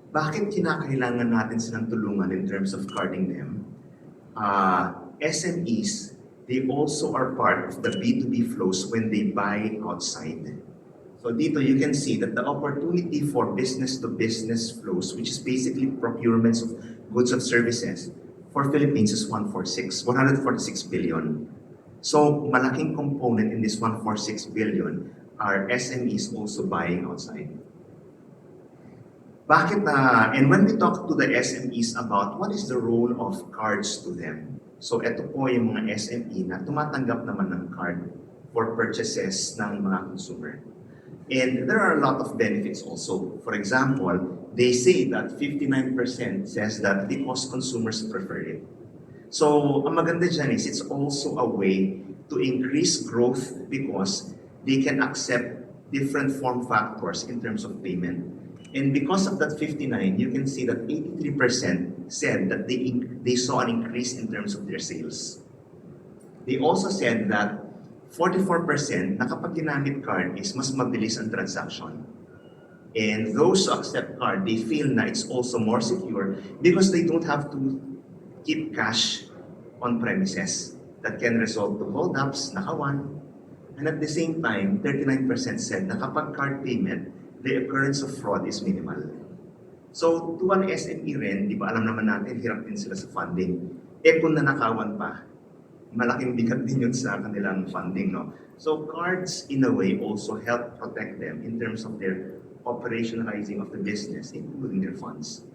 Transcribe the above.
Bakit kinakailangan natin silang tulungan in terms of carding them? SMEs, they also are part of the B2B flows when they buy outside. So dito you can see that the opportunity for business-to-business flows, which is basically procurements of goods and services, for Philippines is 146 billion. So malaking component in this 146 billion are SMEs also buying outside. And when we talk to the SMEs about what is the role of cards to them, so ito po yung mga SME na tumatanggap naman ng card for purchases ng mga consumer. And there are a lot of benefits also. For example, they say that 59% says that because consumers prefer it. So, ang maganda dyan is it's also a way to increase growth because they can accept different form factors in terms of payment. And because of that 59, you can see that 83% said that they saw an increase in terms of their sales. They also said that 44% na kapag ginamit card is mas mabilis ang transaction. And those who accept card, they feel na it's also more secure because they don't have to keep cash on premises. That can result to hold-ups, nakawan. And at the same time, 39% said na kapag card payment, the occurrence of fraud is minimal. So, to an SME rin, di ba alam naman natin, hirap din sila sa funding. Eh kung nanakawan pa, malaking bigat din yun sa kanilang funding, no? So, cards, in a way, also help protect them in terms of their operationalizing of the business, including their funds.